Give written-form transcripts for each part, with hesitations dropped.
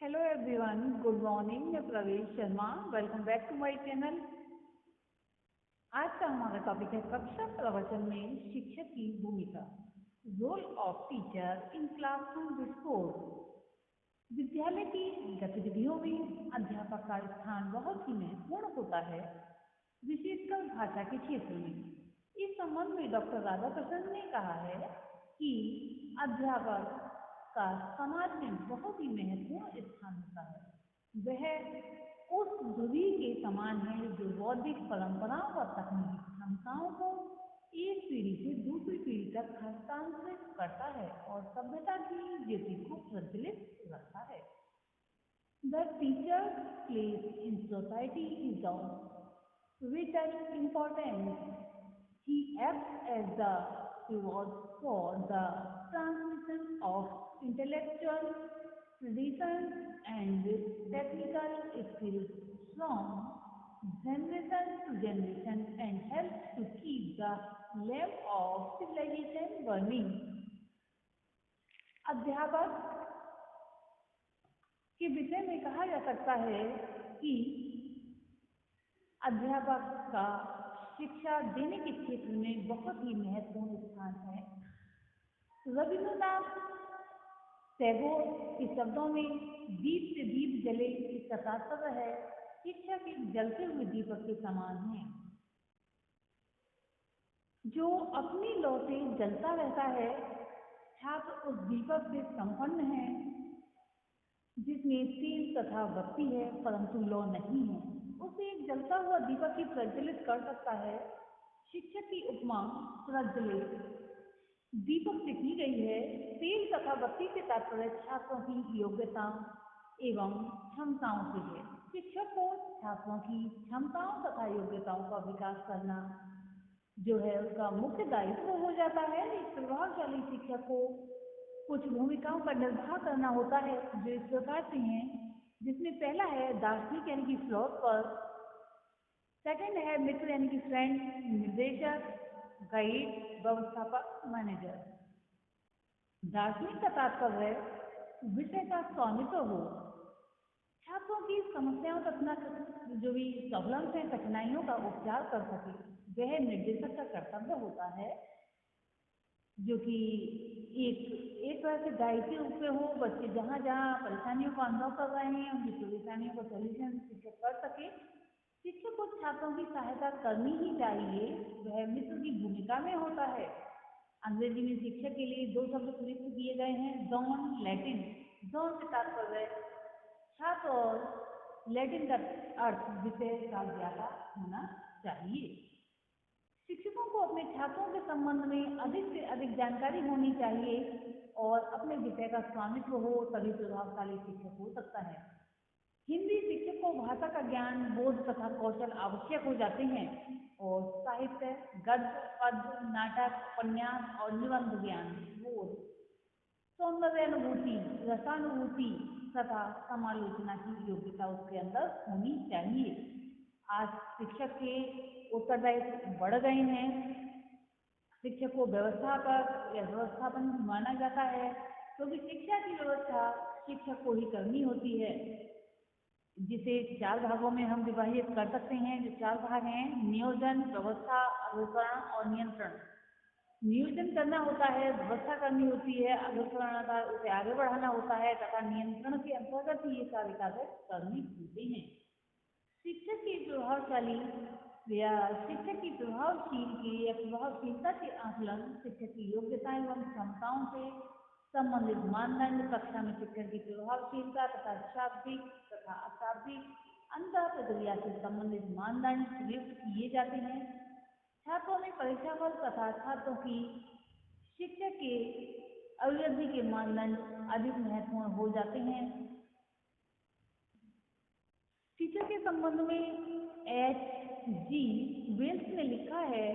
Hello everyone, good morning. मैं Pravesh Sharma. Welcome back to my channel. आज का हमारा टॉपिक है कक्षा प्रवचन में शिक्षक की भूमिका. Role of teacher in classroom discourse. विद्यालय की गतिविधियों में अध्यापक का स्थान बहुत ही महत्वपूर्ण होता है, विशेषकर भाषा के क्षेत्र में. इस संबंध में डॉक्टर राधाकृष्णन ने कहा है कि अध्यापक का समाज में बहुत ही महत्वपूर्ण स्थान होता है. वह उस धुरी के समान है जो बौद्धिक परंपराओं व तकनीकी क्षमताओं को एक पीढ़ी से दूसरी पीढ़ी तक हस्तांतरित करता है और सभ्यता की ज्योति को प्रज्वलित रखता है. The teacher place in society is of vital importance. He acts as the pivot for the transmission of intellectual traditions and technical skills from generation to generation and helps to keep the lamp of civilization burning. अध्यापक के विषय में कहा जा सकता है कि अध्यापक का शिक्षा देने के क्षेत्र में बहुत ही महत्वपूर्ण स्थान है. रविन्द्रनाथ टैगोर के शब्दों में दीप से दीप जले इसका तात्पर्य है शिक्षक एक जलते हुए दीपक के समान है जो अपनी लौ से जलता रहता है. छात्र उस दीपक से संपन्न है जिसमें तेल तथा बत्ती है परंतु लौ नहीं है. उसे एक जलता हुआ दीपक ही प्रज्वलित कर सकता है. शिक्षक की उपमा प्रज्वलित दीपक से की गई है. तेल तथा बत्ती से तात्पर्य छात्रों की योग्यता एवं क्षमताओं से है. शिक्षक को छात्रों की क्षमताओं तथा योग्यताओं का विकास करना जो है उसका मुख्य दायित्व हो जाता है. एक प्रभावशाली शिक्षक को कुछ भूमिकाओं का निर्वाह करना होता है जो इस प्रकार से हैं, जिसमें पहला है दार्शनिक यानी कि फिलोसफर, सेकंड है मित्र यानी कि फ्रेंड, निर्देशक, गाइड, व्यवस्थापक, मैनेजर. दार्शनिक का तात्पर्य विषय का स्वामित्व हो, छात्रों की समस्याओं तथा जो भी प्रॉब्लम्स हैं कठिनाइयों का उपचार कर सके. वह निर्देशक का कर्तव्य होता है जो कि एक तरह से गाइड के रूप में हो. बच्चे जहाँ जहाँ परेशानियों का अनुभव कर रहे हैं उनकी परेशानियों का सोल्यूशन शिक्षक कर सके. शिक्षक को छात्रों की सहायता करनी ही चाहिए. वह मित्र की भूमिका में होता है. अंग्रेजी में शिक्षक के लिए दो शब्द प्रयुक्त किए गए हैं, जॉन, लैटिन. जॉन से तात्पर्य छात्र और लैटिन का अर्थ विषय का ज्ञाता होना चाहिए. शिक्षकों को अपने छात्रों के संबंध में अधिक से अधिक जानकारी होनी चाहिए और अपने विषय का स्वामित्व हो तभी प्रभावशाली शिक्षक हो सकता है. हिंदी शिक्षक को भाषा का ज्ञान, बोध तथा कौशल आवश्यक हो जाते हैं और साहित्य, गद्य, पद्य, नाटक, उपन्यास और निबंध ज्ञान, बोध, सौंदर्यानुभूति, रसानुभूति तथा समालोचना की योग्यता उसके अंदर होनी चाहिए. आज शिक्षक के उत्तरदायित्व बढ़ गए हैं. शिक्षक को व्यवस्थापक या व्यवस्थापन माना जाता है क्योंकि शिक्षा की व्यवस्था शिक्षक को ही करनी होती है, जिसे 4 भागों में हम विभाजित कर सकते हैं. जो 4 भाग हैं, नियोजन, व्यवस्था, अनुकरण और नियंत्रण. नियोजन करना होता है, व्यवस्था करनी होती है, अनुकरण का उसे आगे बढ़ाना होता है तथा नियंत्रण के अंतर्गत ही ये सारे कार्य करने होते हैं. शिक्षक की प्रभावशाली या शिक्षक की प्रभावशीलता के आकलन शिक्षक की योग्यता एवं क्षमताओं से संबंधित मानदंड, कक्षा में शिक्षक की प्रभावशीलता तथा शाब्दिक तथा अशाब्दिक अंतर प्रक्रिया से संबंधित मानदंड प्रयुक्त किए जाते हैं. छात्रों में परीक्षाफल तथा छात्रों की शिक्षक के अभिवृद्धि के मानदंड अधिक महत्वपूर्ण हो जाते हैं. टीचर के संबंध में H.G. वेल्स ने लिखा है,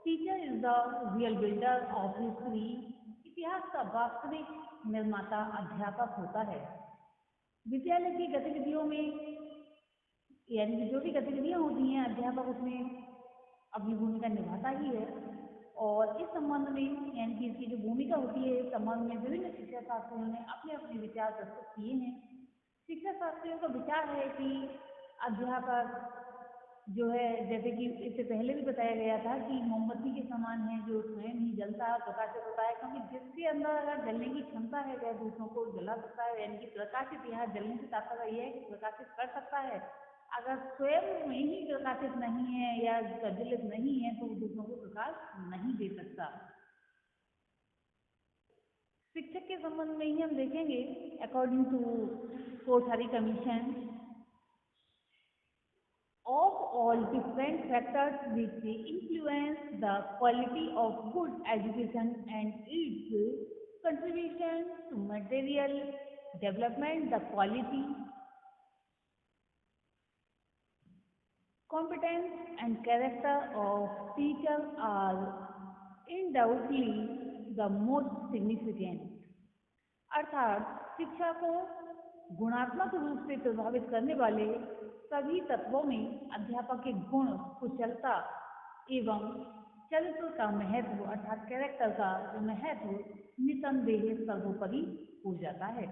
teacher is the real builder of history. इतिहास का वास्तविक निर्माता अध्यापक होता है. विद्यालय की गतिविधियों में यानी जो भी गतिविधियां होती हैं अध्यापक उसमें अपनी भूमिका निभाता ही है. और इस संबंध में यानी कि इसकी जो भूमिका होती है इस संबंध में विभिन्न शिक्षा शास्त्रियों ने अपने अपने विचार प्रस्तुत किए हैं. शिक्षा शास्त्रियों का विचार है कि अध्यापक जो है, जैसे कि इससे पहले भी बताया गया था कि मोमबत्ती के समान है, जो स्वयं ही जलता है, प्रकाशित होता है, क्योंकि जिसके अंदर अगर जलने की क्षमता है वह दूसरों को जला सकता है। यानी कि प्रकाशित, यहाँ जलने से तात्पर्य यह है कि प्रकाशित कर सकता है। अगर स्वयं में ही प्रकाशित नहीं है या प्रज्वलित नहीं है तो वो दूसरों को प्रकाश नहीं दे सकता। शिक्षक के संबंध में ही हम देखेंगे, according to Kothari commission, of all different factors which influence the quality of good education and its contribution to material development, the quality, competence and character of teachers are undoubtedly the most significant. अर्थात शिक्षा को गुणात्मक रूप से प्रभावित करने वाले सभी तत्वों में अध्यापक के गुण, कुशलता एवं चरित्र का महत्व अर्थात कैरेक्टर का जो महत्व निसंदेह सर्वोपरि हो जाता है।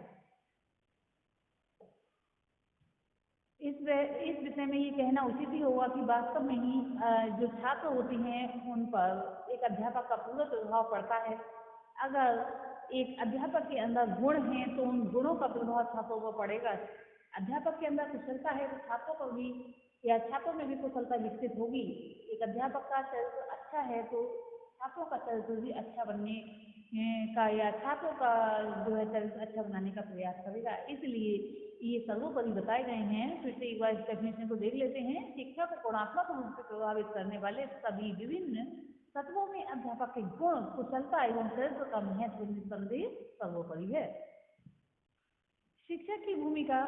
इस विषय में ये कहना उचित ही होगा कि वास्तव में ही जो छात्र होते हैं उन पर एक अध्यापक का पूरा प्रभाव पड़ता है। अगर एक अध्यापक के अंदर गुण हैं तो उन गुणों का प्रभाव छात्रों पर पड़ेगा। अध्यापक के अंदर कुशलता है तो छात्रों पर भी या छात्रों में भी कुशलता विकसित होगी। एक अध्यापक का चरित्र अच्छा है तो छात्रों का चरित्र भी अच्छा बनने का या छात्रों का जो है चरित्र अच्छा बनाने का प्रयास करेगा। इसलिए ये सर्वोपरि बताए गए हैं। फिर से एक बार इस डेफिनेशन को देख लेते हैं। शिक्षा को गुणात्मक रूप से प्रभावित करने वाले सभी विभिन्न तत्वों में अध्यापक के गुण, कुशलता एवं चरित्र का महत्व निसंदेह सर्वोपरि है। शिक्षक की भूमिका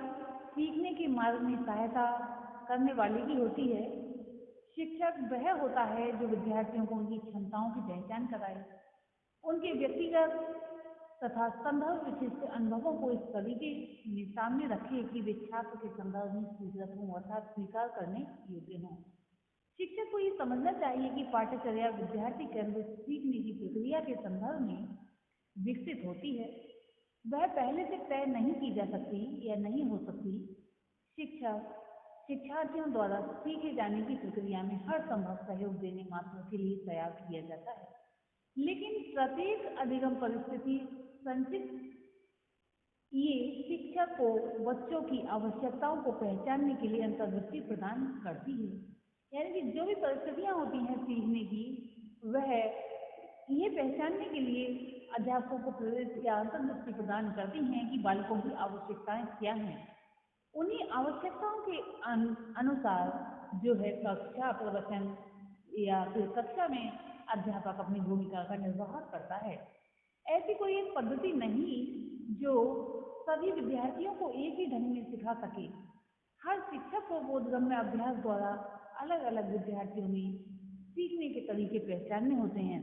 सीखने के मार्ग में सहायता करने वाली ही होती है। शिक्षक वह होता है जो विद्यार्थियों को उनकी क्षमताओं की पहचान कराए, उनके व्यक्तिगत तथा संदर्भ विशिष्ट अनुभवों को इस तरीके में सामने रखे कि वे छात्र के संदर्भ में स्वीकृत हों अर्थात स्वीकार करने योग्य हों। शिक्षक को ये समझना चाहिए कि पाठ्यचर्या विद्यार्थी केंद्रित सीखने की प्रक्रिया के संदर्भ में विकसित होती है, वह पहले से तय नहीं की जा सकती या नहीं हो सकती। शिक्षक शिक्षार्थियों द्वारा सीखे जाने की प्रक्रिया में हर संभव सहयोग देने मात्र के लिए तैयार किया जाता है, लेकिन प्रत्येक अधिगम परिस्थिति संचित ये शिक्षक को बच्चों की आवश्यकताओं को पहचानने के लिए अंतर्दृष्टि प्रदान करती है। यानी कि जो भी परिस्थितियां होती हैं सीखने की, वह ये पहचानने के लिए अध्यापकों को प्रेरित या अंतर्दृष्टि प्रदान करती हैं कि बालकों की आवश्यकताएं क्या हैं। उन्हीं आवश्यकताओं के अनुसार जो है कक्षा प्रवचन या फिर कक्षा में अध्यापक अपनी भूमिका का निर्वाह करता है। ऐसी कोई एक पद्धति नहीं जो सभी विद्यार्थियों को एक ही ढंग में सिखा सके। हर शिक्षक को बोधगम्य अभ्यास द्वारा अलग अलग विद्यार्थियों में सीखने के तरीके पहचानने होते हैं,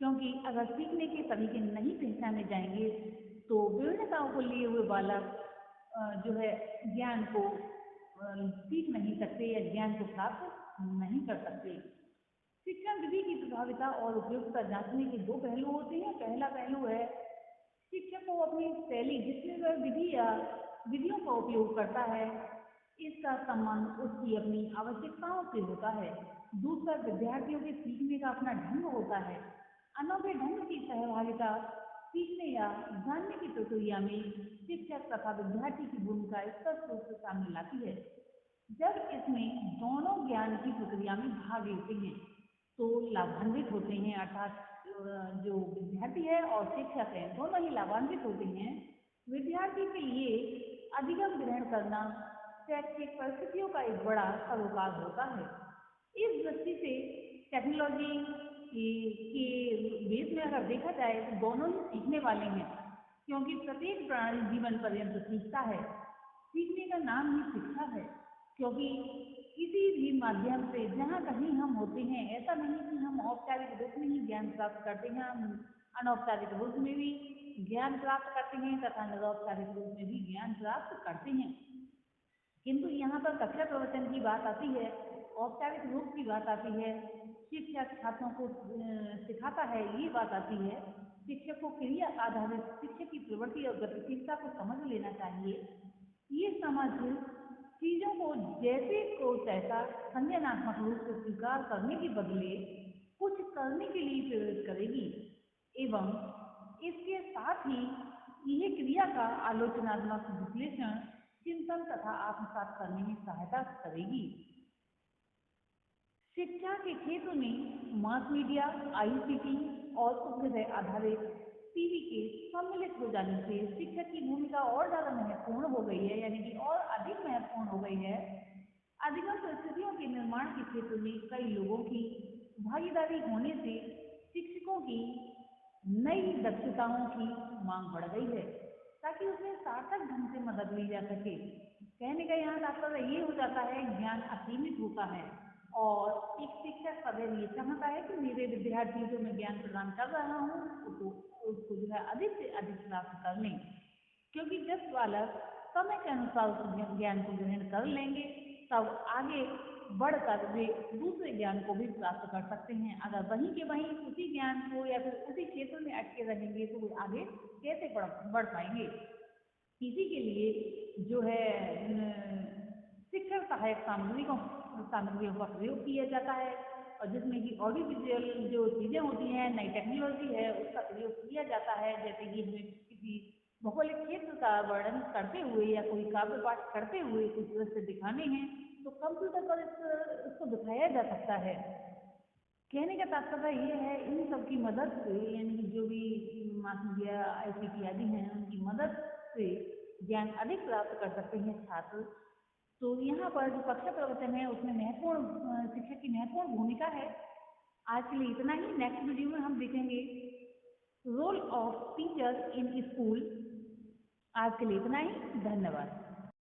क्योंकि अगर सीखने के तरीके नहीं पहचाने जाएंगे तो विभिन्नताओं को लिए हुए बालक जो है ज्ञान को सीख नहीं सकते या ज्ञान को प्राप्त नहीं कर सकते। शिक्षण विधि की प्रभाविता और उपयुक्तता जांचने के दो पहलू होते हैं। पहला पहलू है शिक्षक को अपनी शैली जिसमें वह विधि या विधियों का उपयोग करता है, इसका संबंध उसकी अपनी आवश्यकताओं से होता है। दूसरा विद्यार्थियों के सीखने का अपना ढंग होता है। अनोखे ढंग की सहभागिता सीखने या जानने की प्रक्रिया में शिक्षक तथा विद्यार्थी की भूमिका स्पष्ट रूप से सामने लाती है। जब इसमें दोनों ज्ञान की प्रक्रिया में भाग लेते हैं तो लाभान्वित होते हैं, अर्थात जो विद्यार्थी है और शिक्षक है दोनों ही लाभान्वित होते हैं। विद्यार्थी के लिए अधिगम ग्रहण करना शैक्षिक परिस्थितियों का एक बड़ा सरोकार होता है। इस दृष्टि से टेक्नोलॉजी के बेस में अगर देखा जाए तो दोनों ही सीखने वाले हैं, क्योंकि प्रत्येक प्रणाली जीवन पर्यंत सीखता है। सीखने का नाम ही शिक्षा है, क्योंकि किसी भी माध्यम से जहाँ कहीं हम होते हैं, ऐसा नहीं कि हम औपचारिक रूप में ही ज्ञान प्राप्त करते हैं, हम अनौपचारिक रूप में भी ज्ञान प्राप्त करते हैं तथा निरौपचारिक रूप में भी ज्ञान प्राप्त करते हैं। किंतु यहाँ पर कक्षा प्रवचन की बात आती है, औपचारिक रूप की बात आती है, शिक्षक छात्रों को सिखाता है ये बात आती है। शिक्षक को क्रिया आधारित शिक्षक की प्रवृत्ति और गतिशीलता को समझ लेना चाहिए ये समझ चीजों को जैसे को तैसा संज्ञानात्मक रूप से स्वीकार करने के बदले कुछ करने के लिए प्रेरित करेगी एवं इसके साथ ही यह क्रिया का आलोचनात्मक विश्लेषण, चिंतन तथा आत्मसात करने में सहायता करेगी। शिक्षा के क्षेत्र में मास मीडिया, आईसीटी और उपग्रह आधारित टीवी के सम्मिलित हो जाने से शिक्षक की भूमिका और ज़्यादा महत्वपूर्ण हो गई है, यानी कि और अधिक महत्वपूर्ण हो गई है। अधिगम परिस्थितियों के निर्माण के क्षेत्र में कई लोगों की भागीदारी होने से शिक्षकों की नई दक्षताओं की मांग बढ़ गई है ताकि उसमें सार्थक ढंग से मदद ली जा सके। कहने का यहाँ तात्पर्य ये हो जाता है, ज्ञान असीमित होता है और एक शिक्षक सदैव ये चाहता है कि मेरे विद्यार्थी जो मैं ज्ञान प्रदान कर रहा हूँ उसको जो है अधिक से अधिक प्राप्त कर लें, क्योंकि जब बालक समय के अनुसार उस ज्ञान को ग्रहण कर लेंगे तब आगे बढ़कर वे दूसरे ज्ञान को भी प्राप्त कर सकते हैं। अगर वहीं के वहीं उसी ज्ञान को या फिर उसी क्षेत्र में अटके रहेंगे तो वे आगे कैसे बढ़ पाएंगे। इसी के लिए जो है शिक्षण सहायक सामग्रियों का प्रयोग किया जाता है और जिसमें कि ऑडियो विजुअल जो चीज़ें होती हैं, नई टेक्नोलॉजी है, उसका प्रयोग किया जाता है। जैसे कि हमें किसी भौगोलिक क्षेत्र का वर्णन करते हुए या कोई काव्य पाठ करते हुए कुछ दृश्य दिखाने हैं तो कंप्यूटर पर इसको दिखाया जा सकता है। कहने का तात्पर्य ये है, इन सब की मदद से, यानी जो भी मास मीडिया, आईसीटी आदि हैं, उनकी मदद से ज्ञान अधिक प्राप्त कर सकते हैं छात्र। तो यहाँ पर जो कक्षा प्रवचन है उसमें महत्वपूर्ण शिक्षक की महत्वपूर्ण भूमिका है। आज के लिए इतना ही। नेक्स्ट वीडियो में हम देखेंगे role of teacher in school. आज के लिए इतना ही। धन्यवाद।